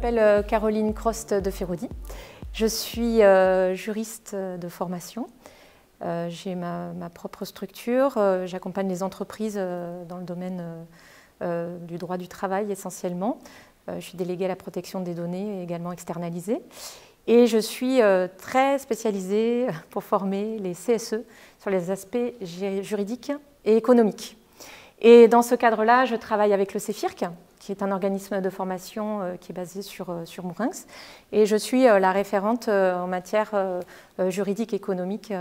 m'appelle Caroline Crost de Feraudy. Je suis juriste de formation. J'ai ma propre structure. J'accompagne les entreprises dans le domaine du droit du travail essentiellement. Je suis déléguée à la protection des données, également externalisée. Et je suis très spécialisée pour former les CSE sur les aspects juridiques et économiques. Et dans ce cadre-là, je travaille avec le CEFIRC, qui est un organisme de formation qui est basé sur Mourenx. Et je suis la référente en matière juridique et économique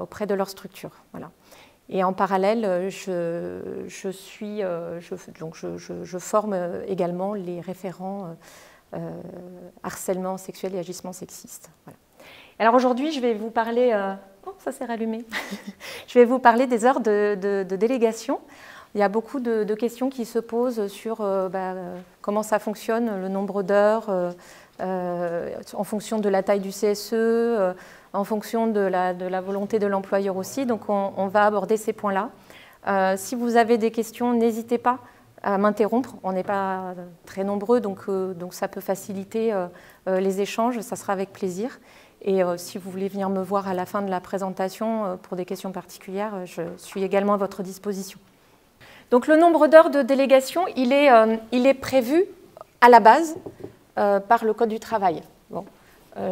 auprès de leur structure. Voilà. Et en parallèle, je forme également les référents harcèlement sexuel et agissement sexiste. Voilà. Alors aujourd'hui, je vais vous parler... Oh, ça s'est rallumé. Je vais vous parler des heures de délégation. Il y a beaucoup de questions qui se posent sur comment ça fonctionne, le nombre d'heures, en fonction de la taille du CSE, en fonction de la volonté de l'employeur aussi. Donc on va aborder ces points-là. Si vous avez des questions, n'hésitez pas à m'interrompre. On n'est pas très nombreux, donc ça peut faciliter les échanges. Ça sera avec plaisir. Et si vous voulez venir me voir à la fin de la présentation pour des questions particulières, je suis également à votre disposition. Donc le nombre d'heures de délégation, il est prévu à la base par le Code du travail. Bon,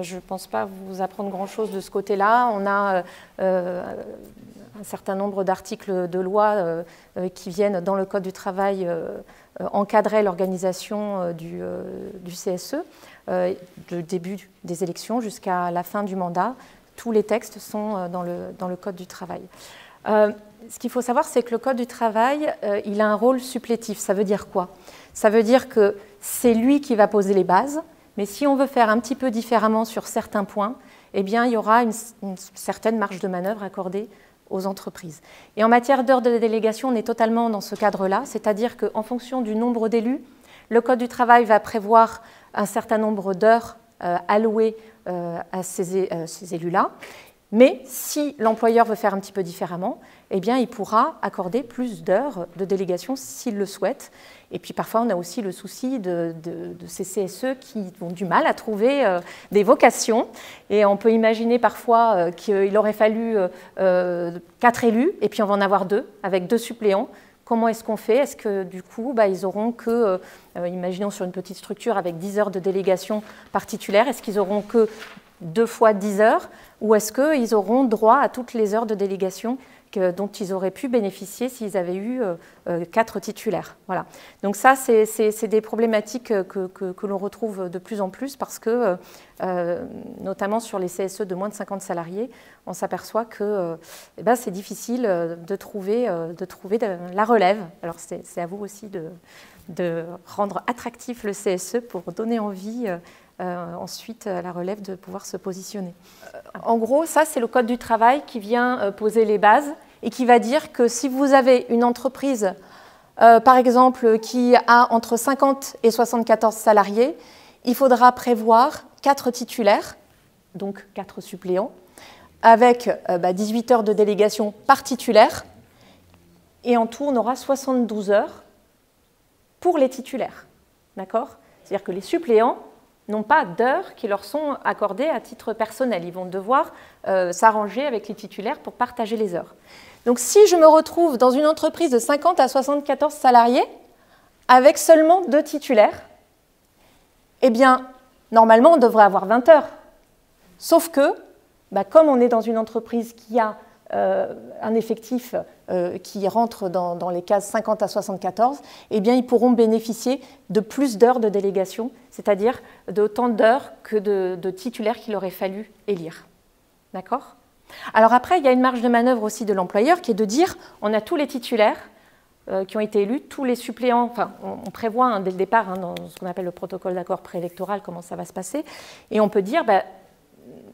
je ne pense pas vous apprendre grand-chose de ce côté-là. On a un certain nombre d'articles de loi qui viennent dans le Code du travail encadrer l'organisation du CSE, du début des élections jusqu'à la fin du mandat. Tous les textes sont dans le Code du travail. Ce qu'il faut savoir, c'est que le Code du travail, il a un rôle supplétif. Ça veut dire quoi? Ça veut dire que c'est lui qui va poser les bases, mais si on veut faire un petit peu différemment sur certains points, eh bien, il y aura une certaine marge de manœuvre accordée aux entreprises. Et en matière d'heures de délégation, on est totalement dans ce cadre-là, c'est-à-dire qu'en fonction du nombre d'élus, le Code du travail va prévoir un certain nombre d'heures allouées à ces élus-là. Mais si l'employeur veut faire un petit peu différemment, eh bien, il pourra accorder plus d'heures de délégation s'il le souhaite. Et puis parfois, on a aussi le souci de ces CSE qui ont du mal à trouver des vocations. Et on peut imaginer parfois qu'il aurait fallu 4 élus, et puis on va en avoir 2, avec 2 suppléants. Comment est-ce qu'on fait? Est-ce que du coup, ils auront que, imaginons sur une petite structure avec 10 heures de délégation par titulaire, est-ce qu'ils auront que 2 fois 10 heures, ou est-ce qu'ils auront droit à toutes les heures de délégation dont ils auraient pu bénéficier s'ils avaient eu 4 titulaires. Voilà. Donc ça, c'est des problématiques que l'on retrouve de plus en plus parce que, notamment sur les CSE de moins de 50 salariés, on s'aperçoit que c'est difficile de trouver la relève. Alors c'est à vous aussi de rendre attractif le CSE pour donner envie ensuite à la relève de pouvoir se positionner. En gros, ça c'est le Code du travail qui vient poser les bases et qui va dire que si vous avez une entreprise, par exemple, qui a entre 50 et 74 salariés, il faudra prévoir 4 titulaires, donc 4 suppléants, avec 18 heures de délégation par titulaire, et en tout, on aura 72 heures pour les titulaires. D'accord? C'est-à-dire que les suppléants n'ont pas d'heures qui leur sont accordées à titre personnel. Ils vont devoir s'arranger avec les titulaires pour partager les heures. Donc si je me retrouve dans une entreprise de 50 à 74 salariés, avec seulement 2 titulaires, eh bien, normalement, on devrait avoir 20 heures. Sauf que, comme on est dans une entreprise qui a un effectif qui rentre dans les cases 50 à 74, eh bien, ils pourront bénéficier de plus d'heures de délégation, c'est-à-dire d'autant d'heures que de titulaires qu'il aurait fallu élire. D'accord? Alors après, il y a une marge de manœuvre aussi de l'employeur qui est de dire on a tous les titulaires qui ont été élus, tous les suppléants, enfin, on prévoit dès le départ dans ce qu'on appelle le protocole d'accord préélectoral comment ça va se passer, et on peut dire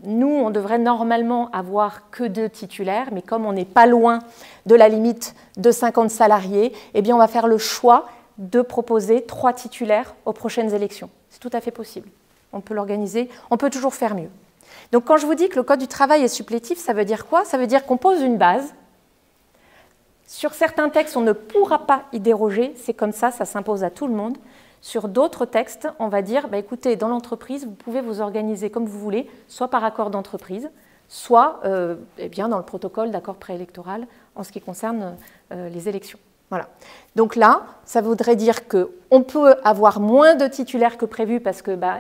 nous, on devrait normalement avoir que 2 titulaires, mais comme on n'est pas loin de la limite de 50 salariés, eh bien, on va faire le choix de proposer 3 titulaires aux prochaines élections. C'est tout à fait possible. On peut l'organiser, on peut toujours faire mieux. Donc, quand je vous dis que le Code du travail est supplétif, ça veut dire quoi? Ça veut dire qu'on pose une base. Sur certains textes, on ne pourra pas y déroger, c'est comme ça s'impose à tout le monde. Sur d'autres textes, on va dire, bah, écoutez, dans l'entreprise, vous pouvez vous organiser comme vous voulez, soit par accord d'entreprise, soit eh bien, dans le protocole d'accord préélectoral en ce qui concerne les élections. Voilà. Donc là, ça voudrait dire qu'on peut avoir moins de titulaires que prévu parce que bah,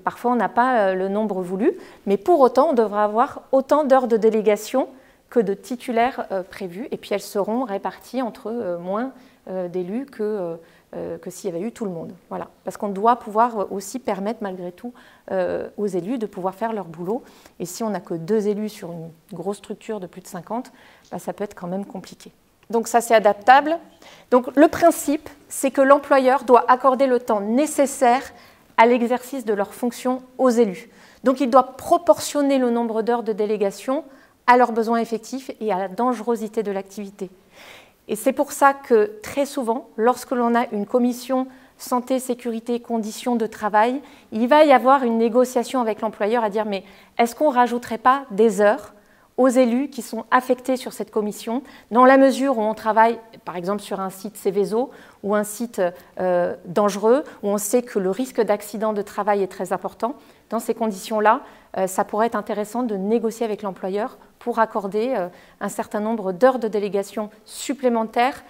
parfois on n'a pas le nombre voulu, mais pour autant, on devra avoir autant d'heures de délégation que de titulaires prévus, et puis elles seront réparties entre moins d'élus que s'il y avait eu tout le monde. Voilà. Parce qu'on doit pouvoir aussi permettre malgré tout aux élus de pouvoir faire leur boulot, et si on n'a que 2 élus sur une grosse structure de plus de 50, bah, ça peut être quand même compliqué. Donc ça, c'est adaptable. Donc le principe, c'est que l'employeur doit accorder le temps nécessaire à l'exercice de leurs fonctions aux élus. Donc il doit proportionner le nombre d'heures de délégation à leurs besoins effectifs et à la dangerosité de l'activité. Et c'est pour ça que très souvent, lorsque l'on a une commission santé, sécurité, conditions de travail, il va y avoir une négociation avec l'employeur à dire mais est-ce qu'on ne rajouterait pas des heures aux élus qui sont affectés sur cette commission, dans la mesure où on travaille, par exemple, sur un site Céveso ou un site dangereux, où on sait que le risque d'accident de travail est très important. Dans ces conditions-là, ça pourrait être intéressant de négocier avec l'employeur pour accorder un certain nombre d'heures de délégation supplémentaires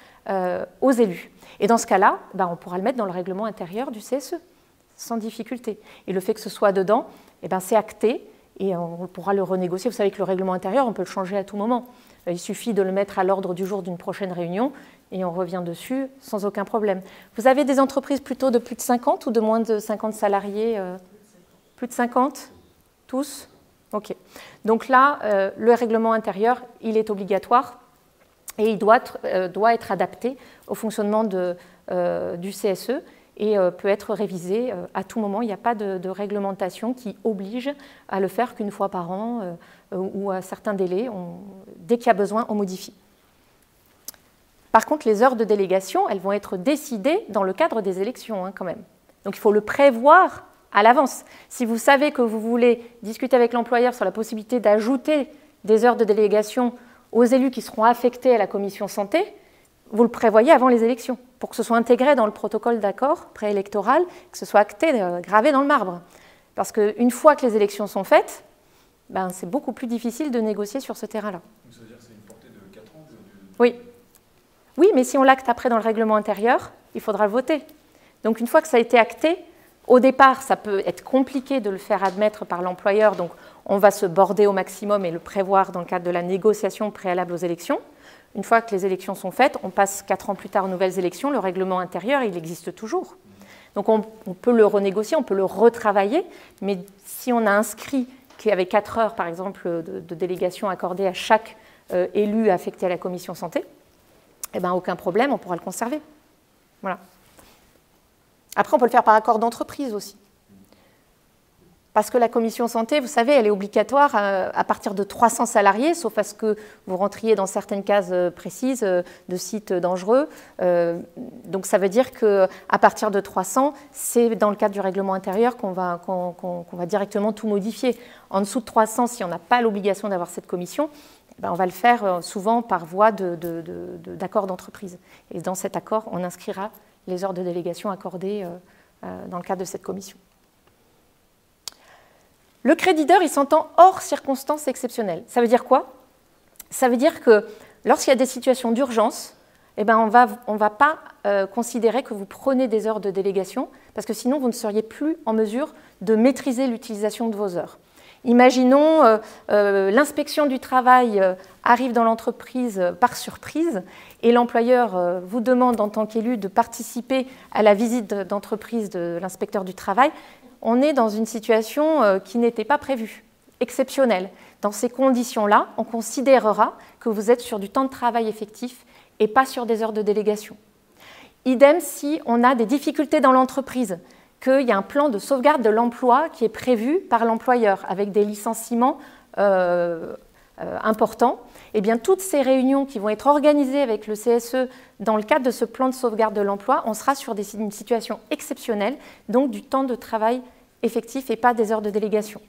aux élus. Et dans ce cas-là, on pourra le mettre dans le règlement intérieur du CSE, sans difficulté. Et le fait que ce soit dedans, c'est acté. Et on pourra le renégocier. Vous savez que le règlement intérieur, on peut le changer à tout moment. Il suffit de le mettre à l'ordre du jour d'une prochaine réunion et on revient dessus sans aucun problème. Vous avez des entreprises plutôt de plus de 50 ou de moins de 50 salariés Plus de 50 Tous OK. Donc là, le règlement intérieur, il est obligatoire et il doit être adapté au fonctionnement du CSE. Et peut être révisé à tout moment. Il n'y a pas de réglementation qui oblige à le faire qu'une fois par an ou à certains délais. Dès qu'il y a besoin, on modifie. Par contre, les heures de délégation, elles vont être décidées dans le cadre des élections quand même. Donc il faut le prévoir à l'avance. Si vous savez que vous voulez discuter avec l'employeur sur la possibilité d'ajouter des heures de délégation aux élus qui seront affectés à la commission santé, vous le prévoyez avant les élections, pour que ce soit intégré dans le protocole d'accord préélectoral, que ce soit acté, gravé dans le marbre. Parce qu'une fois que les élections sont faites, c'est beaucoup plus difficile de négocier sur ce terrain-là. Donc ça veut dire que c'est une portée de 4 ans Oui. Oui, mais si on l'acte après dans le règlement intérieur, il faudra le voter. Donc une fois que ça a été acté, au départ, ça peut être compliqué de le faire admettre par l'employeur, donc on va se border au maximum et le prévoir dans le cadre de la négociation préalable aux élections. Une fois que les élections sont faites, on passe 4 ans plus tard aux nouvelles élections, le règlement intérieur, il existe toujours. Donc on peut le renégocier, on peut le retravailler, mais si on a inscrit qu'il y avait 4 heures, par exemple, de délégation accordée à chaque élu affecté à la commission santé, aucun problème, on pourra le conserver. Voilà. Après, on peut le faire par accord d'entreprise aussi. Parce que la commission santé, vous savez, elle est obligatoire à partir de 300 salariés, sauf à ce que vous rentriez dans certaines cases précises de sites dangereux. Donc ça veut dire qu'à partir de 300, c'est dans le cadre du règlement intérieur qu'on va directement tout modifier. En dessous de 300, si on n'a pas l'obligation d'avoir cette commission, on va le faire souvent par voie d'accord d'entreprise. Et dans cet accord, on inscrira les heures de délégation accordées dans le cadre de cette commission. Le créditeur, il s'entend hors circonstances exceptionnelles. Ça veut dire quoi? Ça veut dire que lorsqu'il y a des situations d'urgence, on ne va pas considérer que vous prenez des heures de délégation, parce que sinon, vous ne seriez plus en mesure de maîtriser l'utilisation de vos heures. Imaginons l'inspection du travail arrive dans l'entreprise par surprise et l'employeur vous demande en tant qu'élu de participer à la visite d'entreprise de l'inspecteur du travail. On est dans une situation qui n'était pas prévue, exceptionnelle. Dans ces conditions-là, on considérera que vous êtes sur du temps de travail effectif et pas sur des heures de délégation. Idem si on a des difficultés dans l'entreprise, qu'il y a un plan de sauvegarde de l'emploi qui est prévu par l'employeur avec des licenciements importants. Eh bien, toutes ces réunions qui vont être organisées avec le CSE dans le cadre de ce plan de sauvegarde de l'emploi, on sera sur une situation exceptionnelle, donc du temps de travail effectif et pas des heures de délégation.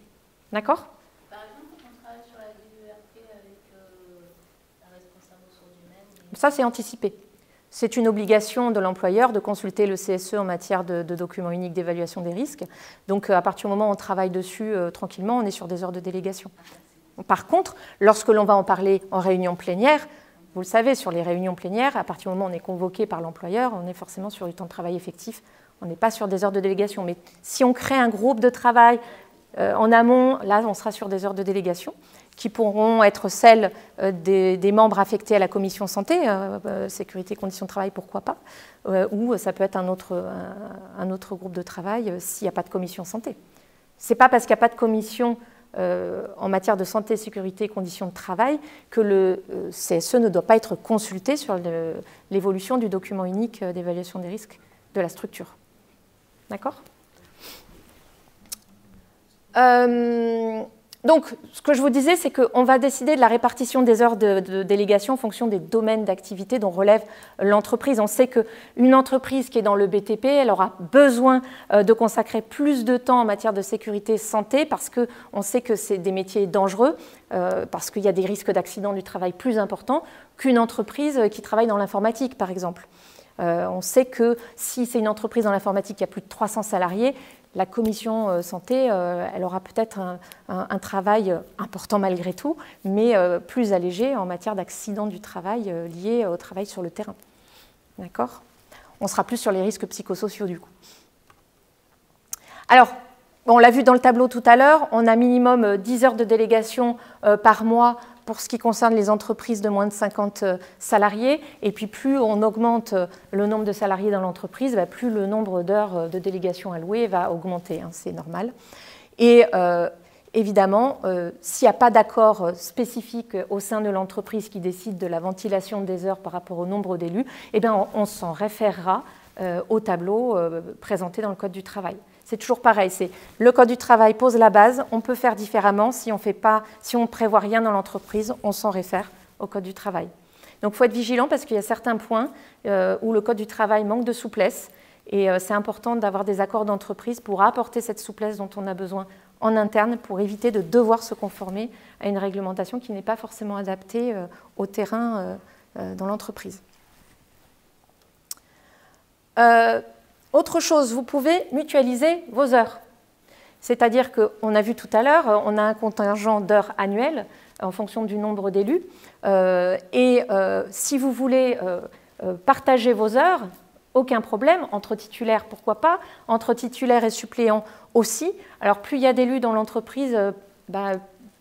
D'accord ? Par exemple, quand on travaille sur la DERP avec la responsable ressources humaines. Ça, c'est anticipé. C'est une obligation de l'employeur de consulter le CSE en matière de document unique d'évaluation des risques. Donc, à partir du moment où on travaille dessus tranquillement, on est sur des heures de délégation. Par contre, lorsque l'on va en parler en réunion plénière, vous le savez, sur les réunions plénières, à partir du moment où on est convoqué par l'employeur, on est forcément sur du temps de travail effectif. On n'est pas sur des heures de délégation. Mais si on crée un groupe de travail en amont, là, on sera sur des heures de délégation qui pourront être celles des membres affectés à la commission santé, sécurité, conditions de travail, pourquoi pas, ou ça peut être un autre groupe de travail s'il n'y a pas de commission santé. Ce n'est pas parce qu'il n'y a pas de commission en matière de santé, sécurité et conditions de travail que le CSE ne doit pas être consulté sur l'évolution du document unique d'évaluation des risques de la structure. D'accord ? Donc, ce que je vous disais, c'est qu'on va décider de la répartition des heures de délégation en fonction des domaines d'activité dont relève l'entreprise. On sait qu'une entreprise qui est dans le BTP, elle aura besoin de consacrer plus de temps en matière de sécurité et santé parce qu'on sait que c'est des métiers dangereux, parce qu'il y a des risques d'accident du travail plus importants qu'une entreprise qui travaille dans l'informatique, par exemple. On sait que si c'est une entreprise dans l'informatique qui a plus de 300 salariés, la commission santé, elle aura peut-être un travail important malgré tout, mais plus allégé en matière d'accident du travail liés au travail sur le terrain. D'accord ? On sera plus sur les risques psychosociaux du coup. Alors, on l'a vu dans le tableau tout à l'heure, on a minimum 10 heures de délégation par mois pour ce qui concerne les entreprises de moins de 50 salariés. Et puis plus on augmente le nombre de salariés dans l'entreprise, plus le nombre d'heures de délégation allouées va augmenter, c'est normal. Et évidemment, s'il n'y a pas d'accord spécifique au sein de l'entreprise qui décide de la ventilation des heures par rapport au nombre d'élus, eh bien, on s'en référera au tableau présenté dans le Code du travail. C'est toujours pareil, le Code du travail pose la base, on peut faire différemment, si on ne prévoit rien dans l'entreprise, on s'en réfère au Code du travail. Donc il faut être vigilant parce qu'il y a certains points où le Code du travail manque de souplesse et c'est important d'avoir des accords d'entreprise pour apporter cette souplesse dont on a besoin en interne pour éviter de devoir se conformer à une réglementation qui n'est pas forcément adaptée au terrain dans l'entreprise. Autre chose, vous pouvez mutualiser vos heures. C'est-à-dire qu'on a vu tout à l'heure, on a un contingent d'heures annuelles en fonction du nombre d'élus. Si vous voulez partager vos heures, aucun problème. Entre titulaires, pourquoi pas. Entre titulaires et suppléants aussi. Alors plus il y a d'élus dans l'entreprise,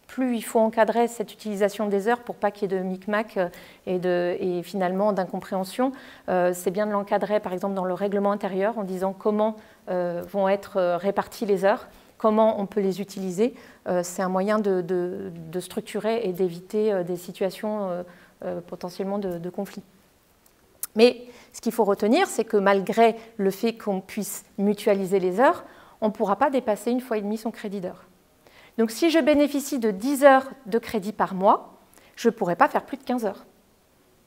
plus il faut encadrer cette utilisation des heures pour pas qu'il y ait de micmac et finalement d'incompréhension. C'est bien de l'encadrer, par exemple, dans le règlement intérieur en disant comment vont être réparties les heures, comment on peut les utiliser. C'est un moyen de structurer et d'éviter des situations potentiellement de conflit. Mais ce qu'il faut retenir, c'est que malgré le fait qu'on puisse mutualiser les heures, on ne pourra pas dépasser 1,5 fois son crédit d'heure. Donc si je bénéficie de 10 heures de crédit par mois, je ne pourrai pas faire plus de 15 heures.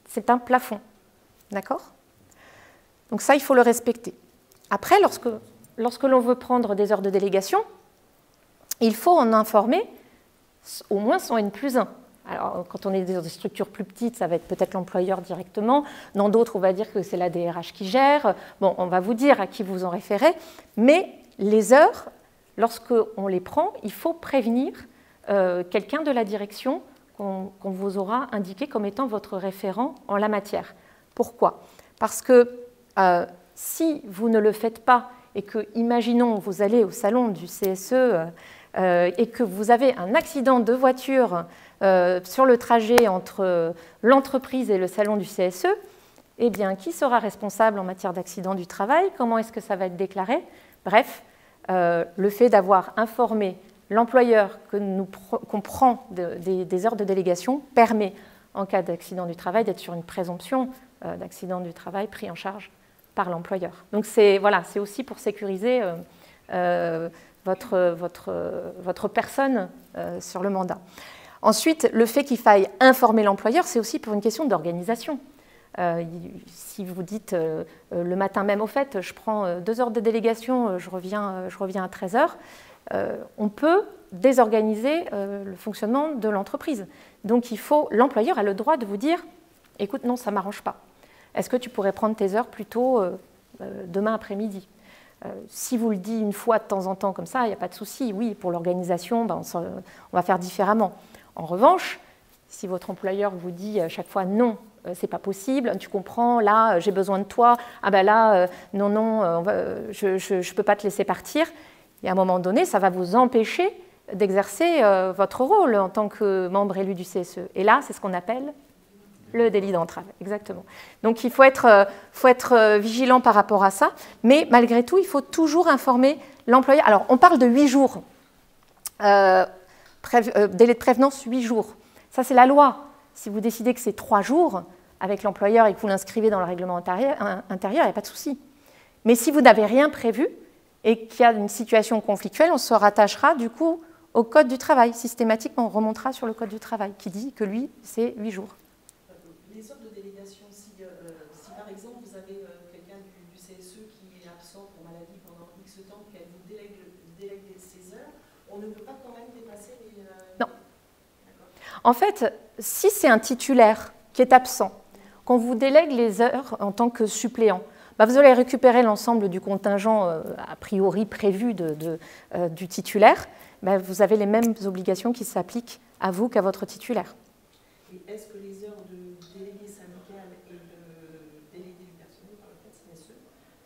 C'est un plafond. D'accord ? Donc ça, il faut le respecter. Après, lorsque l'on veut prendre des heures de délégation, il faut en informer au moins son N+1. Alors, quand on est dans des structures plus petites, ça va être peut-être l'employeur directement. Dans d'autres, on va dire que c'est la DRH qui gère. Bon, on va vous dire à qui vous en référez. Mais les heures, lorsqu'on les prend, il faut prévenir quelqu'un de la direction qu'on vous aura indiqué comme étant votre référent en la matière. Pourquoi ? Parce que si vous ne le faites pas et que, imaginons, vous allez au salon du CSE et que vous avez un accident de voiture sur le trajet entre l'entreprise et le salon du CSE, eh bien, qui sera responsable en matière d'accident du travail ? Comment est-ce que ça va être déclaré ? Bref, le fait d'avoir informé l'employeur qu'on prend des heures de délégation permet, en cas d'accident du travail, d'être sur une présomption d'accident du travail pris en charge par l'employeur. Donc c'est aussi pour sécuriser votre personne sur le mandat. Ensuite, le fait qu'il faille informer l'employeur, c'est aussi pour une question d'organisation. Si vous dites le matin même, au fait, je prends 2 heures de délégation, je reviens à 13 heures, on peut désorganiser le fonctionnement de l'entreprise. Donc l'employeur a le droit de vous dire, écoute, non, ça ne m'arrange pas. Est-ce que tu pourrais prendre tes heures plutôt demain après-midi ? Si vous le dites une fois de temps en temps comme ça, il n'y a pas de souci. Oui, pour l'organisation, ben, on va faire différemment. En revanche, si votre employeur vous dit à chaque fois non, c'est pas possible, tu comprends, là j'ai besoin de toi, ah ben là non, je peux pas te laisser partir, et à un moment donné, ça va vous empêcher d'exercer votre rôle en tant que membre élu du CSE. Et là, c'est ce qu'on appelle le délit d'entrave, exactement. Donc il faut être vigilant par rapport à ça, mais malgré tout, il faut toujours informer l'employeur. Alors on parle de 8 jours, délai de prévenance 8 jours. Ça c'est la loi. Si vous décidez que c'est 3 jours avec l'employeur et que vous l'inscrivez dans le règlement intérieur, il n'y a pas de souci. Mais si vous n'avez rien prévu et qu'il y a une situation conflictuelle, on se rattachera du coup au Code du travail. Systématiquement, on remontera sur le Code du travail qui dit que lui, c'est 8 jours. Les heures de délégation, si par exemple vous avez quelqu'un du CSE qui est absent pour maladie pendant X temps, qu'elle vous délègue ses heures, on ne peut pas quand même dépasser les... Non. En fait, si c'est un titulaire qui est absent, qu'on vous délègue les heures en tant que suppléant, bah vous allez récupérer l'ensemble du contingent a priori prévu du titulaire, bah vous avez les mêmes obligations qui s'appliquent à vous qu'à votre titulaire. Et est-ce que les heures de délégué syndical et de délégué du personnel par le CSE,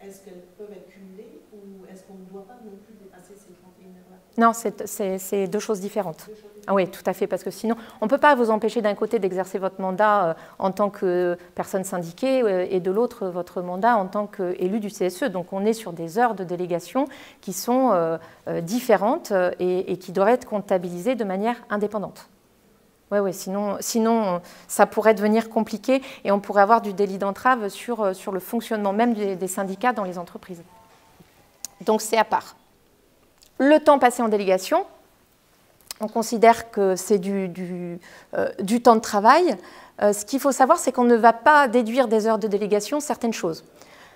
est-ce qu'elles peuvent être cumulées ou est-ce qu'on ne doit pas non plus dépasser ces 31 heures-là? Non, c'est deux choses différentes. Ah oui, tout à fait, parce que sinon, on ne peut pas vous empêcher d'un côté d'exercer votre mandat en tant que personne syndiquée et de l'autre votre mandat en tant qu'élu du CSE. Donc on est sur des heures de délégation qui sont différentes et qui doivent être comptabilisées de manière indépendante. Oui, sinon ça pourrait devenir compliqué et on pourrait avoir du délit d'entrave sur le fonctionnement même des syndicats dans les entreprises. Donc c'est à part. Le temps passé en délégation, on considère que c'est du temps de travail. Ce qu'il faut savoir, c'est qu'on ne va pas déduire des heures de délégation certaines choses.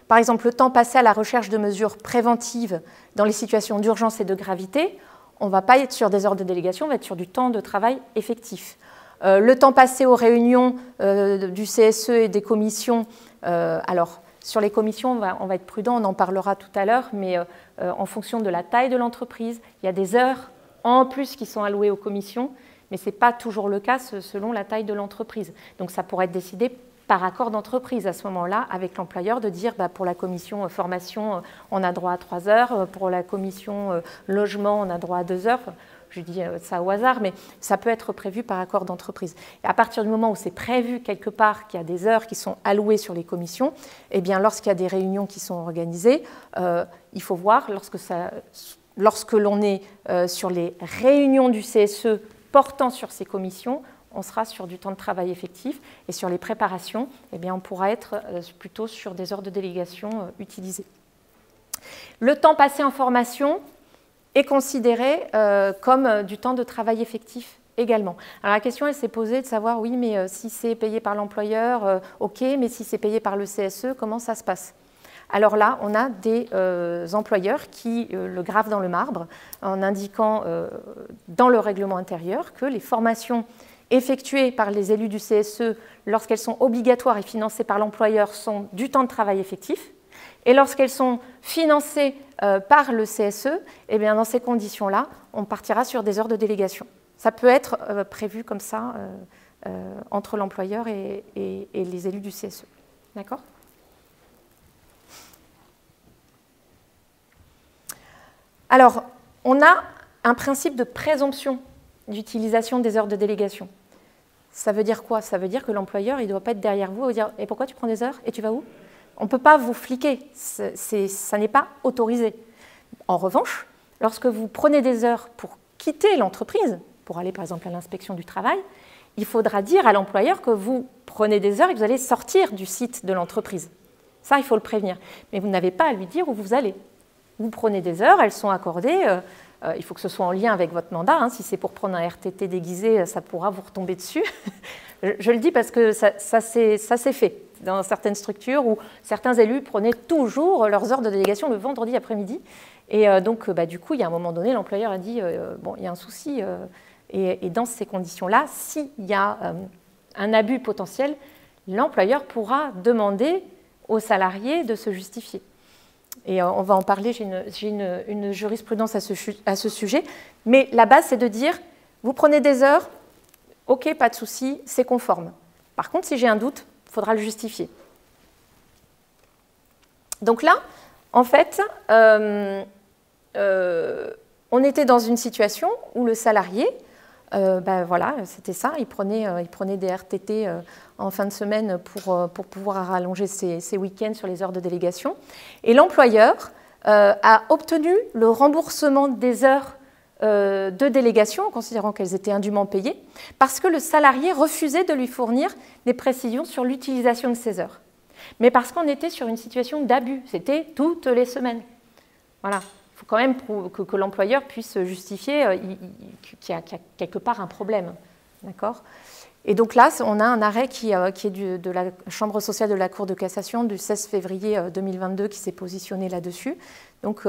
Par exemple, le temps passé à la recherche de mesures préventives dans les situations d'urgence et de gravité, on ne va pas être sur des heures de délégation, on va être sur du temps de travail effectif. Le temps passé aux réunions du CSE et des commissions, alors sur les commissions, on va être prudent, on en parlera tout à l'heure, mais en fonction de la taille de l'entreprise, il y a des heures en plus qui sont allouées aux commissions, mais ce n'est pas toujours le cas selon la taille de l'entreprise. Donc ça pourrait être décidé par accord d'entreprise à ce moment-là avec l'employeur de dire pour la commission formation, on a droit à 3 heures, pour la commission logement, on a droit à 2 heures. Je dis ça au hasard, mais ça peut être prévu par accord d'entreprise. Et à partir du moment où c'est prévu quelque part qu'il y a des heures qui sont allouées sur les commissions, eh bien, lorsqu'il y a des réunions qui sont organisées, il faut voir, lorsque l'on est sur les réunions du CSE portant sur ces commissions, on sera sur du temps de travail effectif. Et sur les préparations, eh bien, on pourra être plutôt sur des heures de délégation utilisées. Le temps passé en formation est considéré comme du temps de travail effectif également. Alors la question, elle s'est posée de savoir, oui, mais si c'est payé par l'employeur, ok, mais si c'est payé par le CSE, comment ça se passe? Alors là, on a des employeurs qui le gravent dans le marbre en indiquant dans le règlement intérieur que les formations effectuées par les élus du CSE, lorsqu'elles sont obligatoires et financées par l'employeur, sont du temps de travail effectif. Et lorsqu'elles sont financées par le CSE, eh bien dans ces conditions-là, on partira sur des heures de délégation. Ça peut être prévu comme ça entre l'employeur et les élus du CSE. D'accord ? Alors, on a un principe de présomption d'utilisation des heures de délégation. Ça veut dire quoi? Ça veut dire que l'employeur il ne doit pas être derrière vous et dire « Et pourquoi tu prends des heures? Et tu vas où ?» On ne peut pas vous fliquer, ça n'est pas autorisé. En revanche, lorsque vous prenez des heures pour quitter l'entreprise, pour aller par exemple à l'inspection du travail, il faudra dire à l'employeur que vous prenez des heures et que vous allez sortir du site de l'entreprise. Ça, il faut le prévenir. Mais vous n'avez pas à lui dire où vous allez. Vous prenez des heures, elles sont accordées, il faut que ce soit en lien avec votre mandat. Si c'est pour prendre un RTT déguisé, ça pourra vous retomber dessus. Je le dis parce que ça s'est fait dans certaines structures où certains élus prenaient toujours leurs heures de délégation le vendredi après-midi. Et donc, du coup, il y a un moment donné, l'employeur a dit bon, il y a un souci. Et dans ces conditions-là, s'il y a un abus potentiel, l'employeur pourra demander au salarié de se justifier. Et on va en parler, j'ai une jurisprudence à ce sujet. Mais la base, c'est de dire, vous prenez des heures, ok, pas de souci, c'est conforme. Par contre, si j'ai un doute, il faudra le justifier. Donc là, en fait, on était dans une situation où le salarié, voilà, c'était ça, il prenait des RTT en fin de semaine pour pouvoir rallonger ses week-ends sur les heures de délégation. Et l'employeur a obtenu le remboursement des heures de délégation, en considérant qu'elles étaient indûment payées, parce que le salarié refusait de lui fournir des précisions sur l'utilisation de ces heures. Mais parce qu'on était sur une situation d'abus, c'était toutes les semaines. Voilà. Il faut quand même que l'employeur puisse justifier qu'il y a quelque part un problème. D'accord ? Et donc là, on a un arrêt qui est de la Chambre sociale de la Cour de cassation du 16 février 2022 qui s'est positionné là-dessus. Donc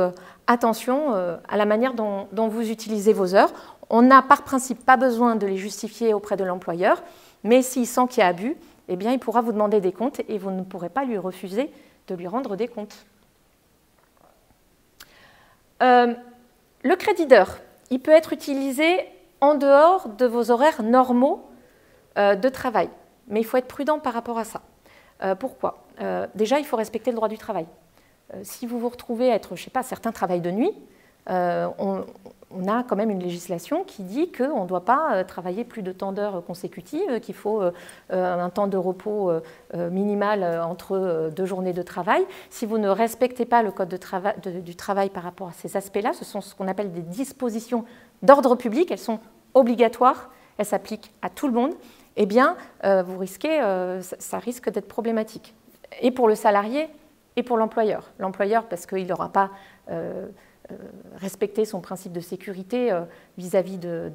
attention à la manière dont vous utilisez vos heures. On n'a par principe pas besoin de les justifier auprès de l'employeur, mais s'il sent qu'il y a abus, eh bien, il pourra vous demander des comptes et vous ne pourrez pas lui refuser de lui rendre des comptes. Le crédit d'heures, il peut être utilisé en dehors de vos horaires normaux de travail. Mais il faut être prudent par rapport à ça. Pourquoi ? Déjà, il faut respecter le droit du travail. Si vous vous retrouvez à être, je ne sais pas, certains travaillent de nuit, on a quand même une législation qui dit qu'on ne doit pas travailler plus de tant d'heures consécutives, qu'il faut un temps de repos minimal entre 2 journées de travail. Si vous ne respectez pas le code du travail par rapport à ces aspects-là, ce sont ce qu'on appelle des dispositions d'ordre public, elles sont obligatoires, elles s'appliquent à tout le monde, eh bien, vous risquez, ça risque d'être problématique. Et pour le salarié, et pour l'employeur. L'employeur, parce qu'il n'aura pas respecté son principe de sécurité vis-à-vis de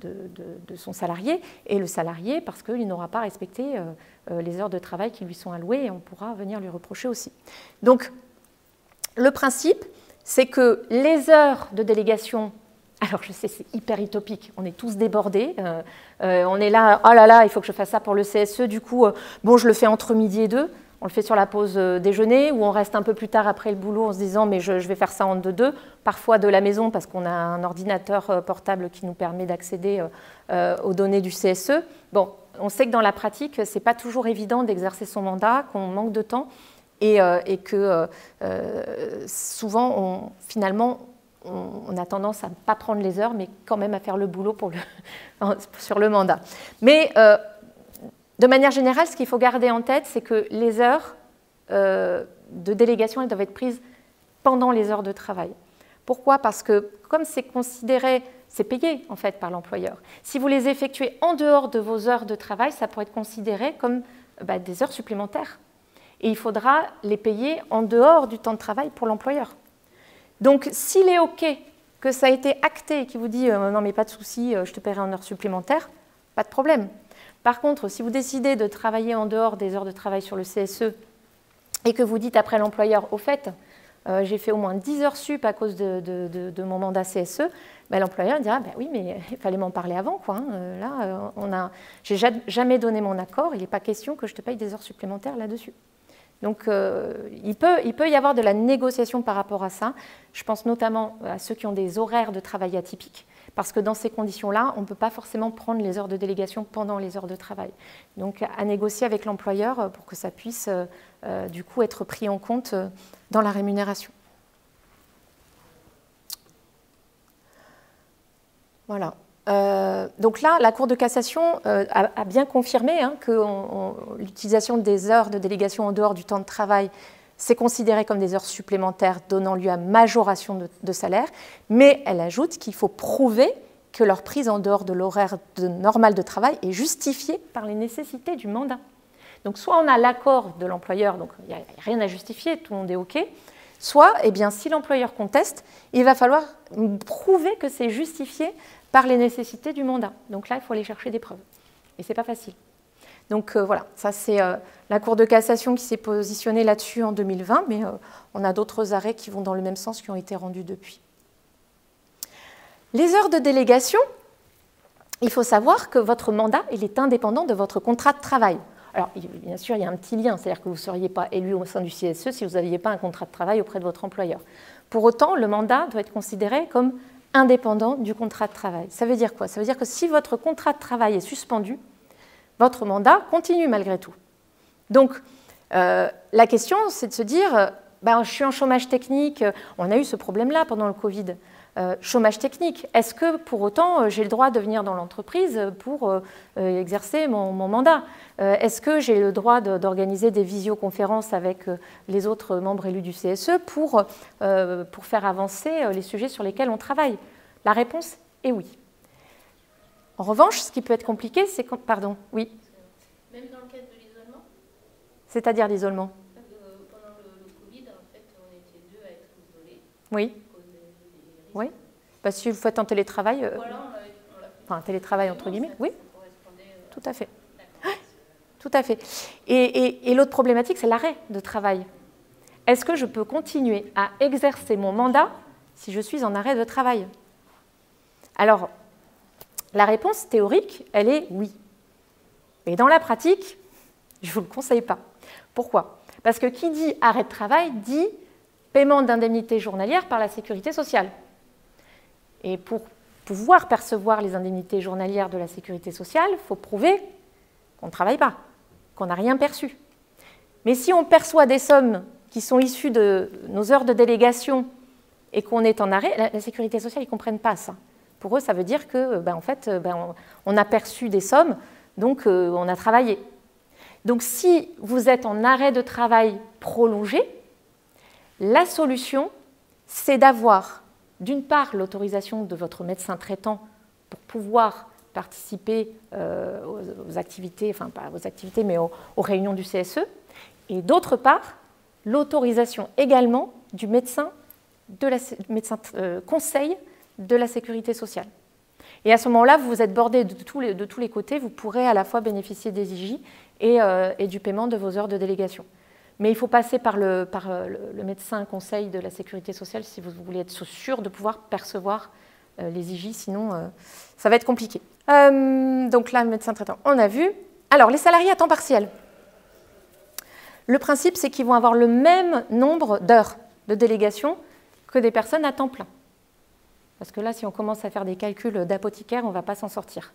son salarié, et le salarié, parce qu'il n'aura pas respecté les heures de travail qui lui sont allouées, et on pourra venir lui reprocher aussi. Donc, le principe, c'est que les heures de délégation, alors je sais, c'est hyper utopique, on est tous débordés, on est là, oh là là, il faut que je fasse ça pour le CSE, du coup, bon, je le fais entre midi et 2, on le fait sur la pause déjeuner, ou on reste un peu plus tard après le boulot en se disant, mais je vais faire ça en 2-2, parfois de la maison, parce qu'on a un ordinateur portable qui nous permet d'accéder aux données du CSE. Bon, on sait que dans la pratique, ce n'est pas toujours évident d'exercer son mandat, qu'on manque de temps, et que souvent, finalement, on a tendance à ne pas prendre les heures, mais quand même à faire le boulot sur le mandat. Mais de manière générale, ce qu'il faut garder en tête, c'est que les heures de délégation, elles doivent être prises pendant les heures de travail. Pourquoi ? Parce que comme c'est considéré, c'est payé en fait par l'employeur. Si vous les effectuez en dehors de vos heures de travail, ça pourrait être considéré comme des heures supplémentaires. Et il faudra les payer en dehors du temps de travail pour l'employeur. Donc, s'il est OK, que ça a été acté et qu'il vous dit non mais pas de souci, je te paierai en heures supplémentaires, pas de problème. Par contre, si vous décidez de travailler en dehors des heures de travail sur le CSE et que vous dites après l'employeur, au fait, j'ai fait au moins 10 heures sup à cause de mon mandat CSE, l'employeur dira, oui, mais il fallait m'en parler avant, quoi. Là, j'ai jamais donné mon accord, il n'est pas question que je te paye des heures supplémentaires là-dessus. Donc, il peut y avoir de la négociation par rapport à ça. Je pense notamment à ceux qui ont des horaires de travail atypiques, parce que dans ces conditions-là, on ne peut pas forcément prendre les heures de délégation pendant les heures de travail. Donc, à négocier avec l'employeur pour que ça puisse, du coup, être pris en compte dans la rémunération. Voilà. Donc là, la Cour de cassation a bien confirmé que l'utilisation des heures de délégation en dehors du temps de travail, c'est considéré comme des heures supplémentaires donnant lieu à majoration de salaire, mais elle ajoute qu'il faut prouver que leur prise en dehors de l'horaire normal de travail est justifiée par les nécessités du mandat. Donc soit on a l'accord de l'employeur, donc il n'y a rien à justifier, tout le monde est OK, soit, si l'employeur conteste, il va falloir prouver que c'est justifié par les nécessités du mandat. Donc là, il faut aller chercher des preuves. Et ce n'est pas facile. Donc voilà, ça c'est la Cour de cassation qui s'est positionnée là-dessus en 2020, mais on a d'autres arrêts qui vont dans le même sens qui ont été rendus depuis. Les heures de délégation, il faut savoir que votre mandat, il est indépendant de votre contrat de travail. Alors, bien sûr, il y a un petit lien, c'est-à-dire que vous ne seriez pas élu au sein du CSE si vous n'aviez pas un contrat de travail auprès de votre employeur. Pour autant, le mandat doit être considéré comme indépendant du contrat de travail. Ça veut dire quoi? Ça veut dire que si votre contrat de travail est suspendu, votre mandat continue malgré tout. Donc, la question, c'est de se dire, je suis en chômage technique, on a eu ce problème-là pendant le Covid, chômage technique, est-ce que pour autant j'ai le droit de venir dans l'entreprise pour exercer mon mandat? Est-ce que j'ai le droit d'organiser des visioconférences avec les autres membres élus du CSE pour faire avancer les sujets sur lesquels on travaille? La réponse est oui. En revanche, ce qui peut être compliqué, c'est quand... Pardon, oui. Même dans le cadre de l'isolement? C'est-à-dire l'isolement? Pendant le Covid, en fait, on était deux à être isolés. Oui. À cause des risques. Oui. Si vous faites un télétravail, Voilà, on l'a fait. enfin un télétravail entre guillemets, oui, Ça correspondait, tout à fait. d'accord. Tout à fait. Et l'autre problématique, c'est l'arrêt de travail. Est-ce que je peux continuer à exercer mon mandat si je suis en arrêt de travail? Alors, la réponse théorique, elle est oui. Mais dans la pratique, je ne vous le conseille pas. Pourquoi? Parce que qui dit arrêt de travail dit paiement d'indemnités journalières par la sécurité sociale. Et pour pouvoir percevoir les indemnités journalières de la sécurité sociale, il faut prouver qu'on ne travaille pas, qu'on n'a rien perçu. Mais si on perçoit des sommes qui sont issues de nos heures de délégation et qu'on est en arrêt, la sécurité sociale, ils ne comprennent pas ça. Pour eux, ça veut dire que, en fait, on a perçu des sommes, donc on a travaillé. Donc si vous êtes en arrêt de travail prolongé, la solution, c'est d'avoir, d'une part, l'autorisation de votre médecin traitant pour pouvoir participer aux activités, enfin pas aux activités, mais aux réunions du CSE, et d'autre part, l'autorisation également du médecin conseil de la sécurité sociale. Et à ce moment-là, vous êtes bordé de tous les côtés, vous pourrez à la fois bénéficier des IJ et du paiement de vos heures de délégation. Mais il faut passer par le médecin conseil de la sécurité sociale si vous voulez être sûr de pouvoir percevoir les IJ, sinon ça va être compliqué. Donc là, le médecin traitant, on a vu. Alors, les salariés à temps partiel. Le principe, c'est qu'ils vont avoir le même nombre d'heures de délégation que des personnes à temps plein. Parce que là, si on commence à faire des calculs d'apothicaire, on ne va pas s'en sortir.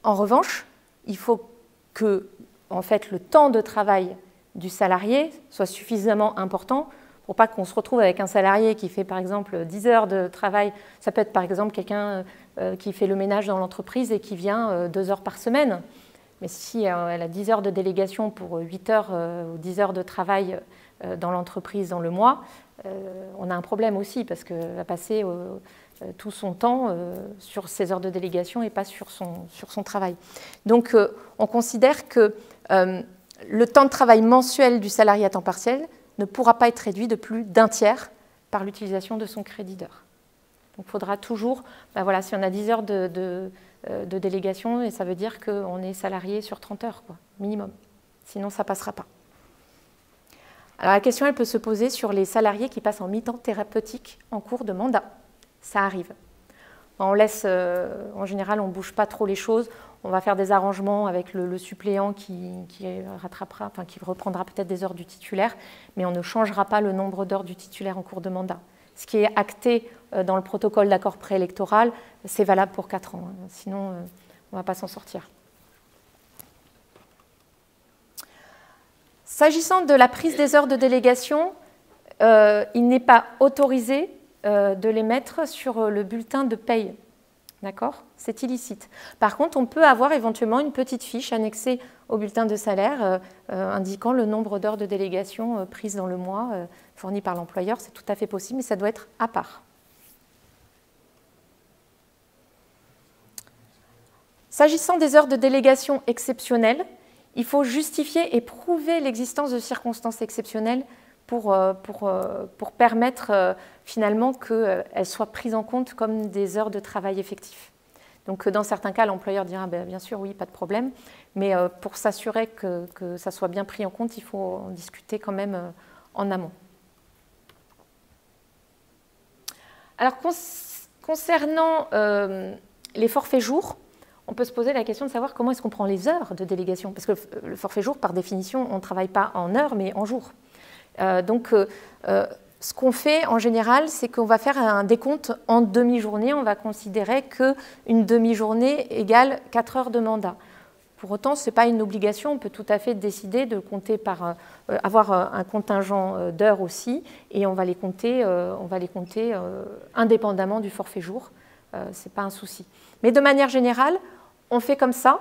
En revanche, il faut que en fait, le temps de travail du salarié soit suffisamment important pour pas qu'on se retrouve avec un salarié qui fait par exemple 10 heures de travail. Ça peut être par exemple quelqu'un qui fait le ménage dans l'entreprise et qui vient 2 heures par semaine. Mais si elle a 10 heures de délégation pour 8 heures ou 10 heures de travail dans l'entreprise dans le mois, on a un problème aussi parce qu'elle va passer tout son temps sur ses heures de délégation et pas sur son travail. Donc on considère que le temps de travail mensuel du salarié à temps partiel ne pourra pas être réduit de plus d'un tiers par l'utilisation de son crédit d'heure. Donc il faudra toujours, voilà, si on a 10 heures de délégation, et ça veut dire qu'on est salarié sur 30 heures, quoi, minimum. Sinon, ça ne passera pas. Alors la question, elle peut se poser sur les salariés qui passent en mi-temps thérapeutique en cours de mandat. Ça arrive. On laisse, en général, on ne bouge pas trop les choses. On va faire des arrangements avec le suppléant qui rattrapera, enfin, qui reprendra peut-être des heures du titulaire, mais on ne changera pas le nombre d'heures du titulaire en cours de mandat. Ce qui est acté dans le protocole d'accord préélectoral, c'est valable pour 4 ans. Sinon, on ne va pas s'en sortir. S'agissant de la prise des heures de délégation, il n'est pas autorisé de les mettre sur le bulletin de paye. D'accord ? C'est illicite. Par contre, on peut avoir éventuellement une petite fiche annexée au bulletin de salaire indiquant le nombre d'heures de délégation prises dans le mois fournies par l'employeur. C'est tout à fait possible, mais ça doit être à part. S'agissant des heures de délégation exceptionnelles, il faut justifier et prouver l'existence de circonstances exceptionnelles pour permettre finalement qu'elles soient prises en compte comme des heures de travail effectif. Donc dans certains cas, l'employeur dira bien sûr oui, pas de problème, mais pour s'assurer que ça soit bien pris en compte, il faut en discuter quand même en amont. Alors concernant les forfaits jours, on peut se poser la question de savoir comment est-ce qu'on prend les heures de délégation. Parce que le forfait jour, par définition, on ne travaille pas en heures, mais en jours. Ce qu'on fait en général, c'est qu'on va faire un décompte en demi-journée. On va considérer qu'une demi-journée égale 4 heures de mandat. Pour autant, ce n'est pas une obligation. On peut tout à fait décider de compter avoir un contingent d'heures aussi, et on va les compter indépendamment du forfait jour. Ce n'est pas un souci. Mais de manière générale, on fait comme ça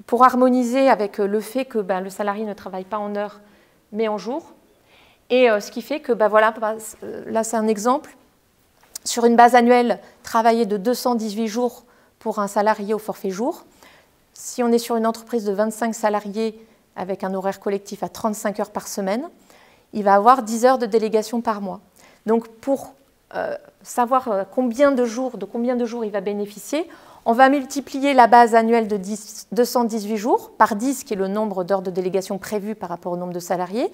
pour harmoniser avec le fait que le salarié ne travaille pas en heures, mais en jours. Et ce qui fait que, là c'est un exemple, sur une base annuelle, travailler de 218 jours pour un salarié au forfait jour. Si on est sur une entreprise de 25 salariés avec un horaire collectif à 35 heures par semaine, il va avoir 10 heures de délégation par mois. Donc pour savoir de combien de jours il va bénéficier, on va multiplier la base annuelle de 218 jours par 10, qui est le nombre d'heures de délégation prévues par rapport au nombre de salariés,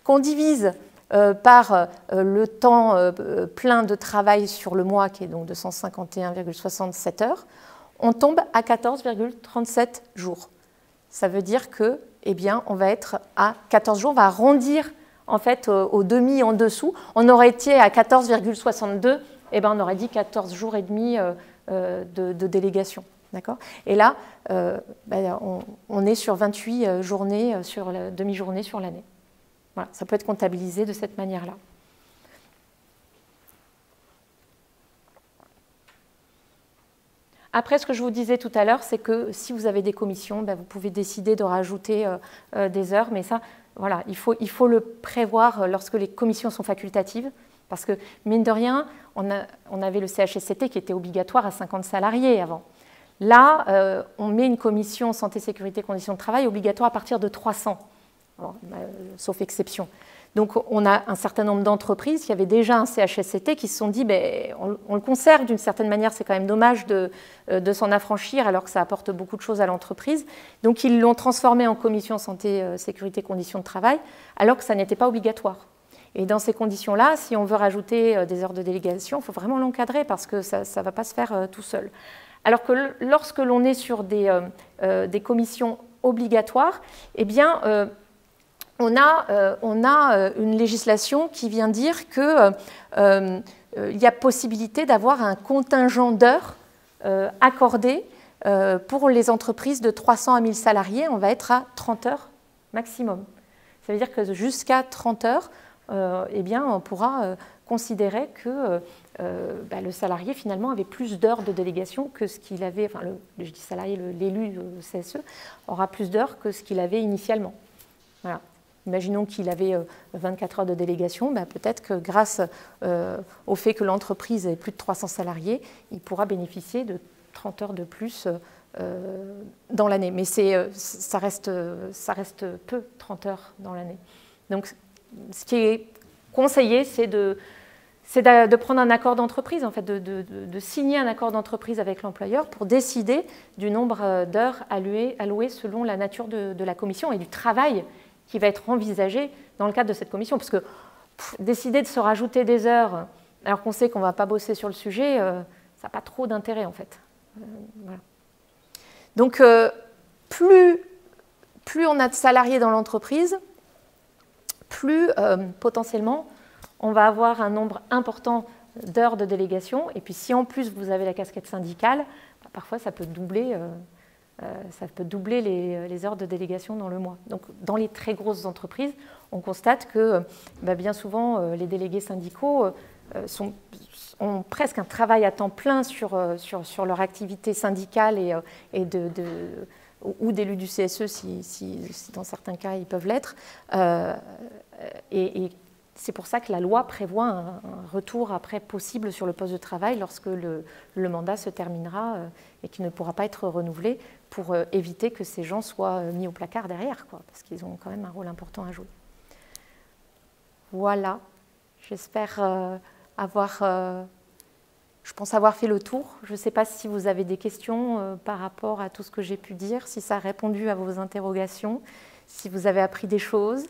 qu'on divise par le temps plein de travail sur le mois, qui est donc de 151,67 heures, on tombe à 14,37 jours. Ça veut dire que, on va être à 14 jours, on va arrondir en fait au demi en dessous. On aurait été à 14,62, on aurait dit 14 jours et demi de délégation. Et là, on est sur 28 journées, demi-journées sur l'année. Voilà, ça peut être comptabilisé de cette manière-là. Après, ce que je vous disais tout à l'heure, c'est que si vous avez des commissions, vous pouvez décider de rajouter des heures, mais ça, voilà, il faut le prévoir lorsque les commissions sont facultatives, parce que, mine de rien, on avait le CHSCT qui était obligatoire à 50 salariés avant. Là, on met une commission santé, sécurité, conditions de travail obligatoire à partir de 300. Sauf exception. Donc on a un certain nombre d'entreprises qui avaient déjà un CHSCT qui se sont dit on le conserve d'une certaine manière, c'est quand même dommage de s'en affranchir alors que ça apporte beaucoup de choses à l'entreprise. Donc ils l'ont transformé en commission santé, sécurité, conditions de travail alors que ça n'était pas obligatoire. Et dans ces conditions-là, si on veut rajouter des heures de délégation, il faut vraiment l'encadrer parce que ça ne va pas se faire tout seul. Alors que lorsque l'on est sur des commissions obligatoires, on a une législation qui vient dire qu'il y a possibilité d'avoir un contingent d'heures accordé pour les entreprises de 300 à 1000 salariés. On va être à 30 heures maximum. Ça veut dire que jusqu'à 30 heures, on pourra considérer que le salarié finalement avait plus d'heures de délégation que ce qu'il avait, je dis salarié, l'élu CSE aura plus d'heures que ce qu'il avait initialement. Voilà. Imaginons qu'il avait 24 heures de délégation, peut-être que grâce au fait que l'entreprise ait plus de 300 salariés, il pourra bénéficier de 30 heures de plus dans l'année. Mais ça reste peu, 30 heures dans l'année. Donc ce qui est conseillé, c'est de prendre un accord d'entreprise, en fait, de signer un accord d'entreprise avec l'employeur pour décider du nombre d'heures allouées selon la nature de la commission et du travail qui va être envisagé dans le cadre de cette commission. Parce que décider de se rajouter des heures alors qu'on sait qu'on ne va pas bosser sur le sujet, ça n'a pas trop d'intérêt en fait. Voilà. Donc plus on a de salariés dans l'entreprise, plus potentiellement on va avoir un nombre important d'heures de délégation. Et puis si en plus vous avez la casquette syndicale, parfois ça peut doubler les heures de délégation dans le mois. Donc, dans les très grosses entreprises, on constate que bien souvent, les délégués syndicaux ont presque un travail à temps plein sur leur activité syndicale ou d'élus du CSE, si dans certains cas, ils peuvent l'être. Et c'est pour ça que la loi prévoit un retour après possible sur le poste de travail lorsque le mandat se terminera et qu'il ne pourra pas être renouvelé pour éviter que ces gens soient mis au placard derrière, parce qu'ils ont quand même un rôle important à jouer. Voilà, j'espère je pense avoir fait le tour. Je ne sais pas si vous avez des questions par rapport à tout ce que j'ai pu dire, si ça a répondu à vos interrogations, si vous avez appris des choses.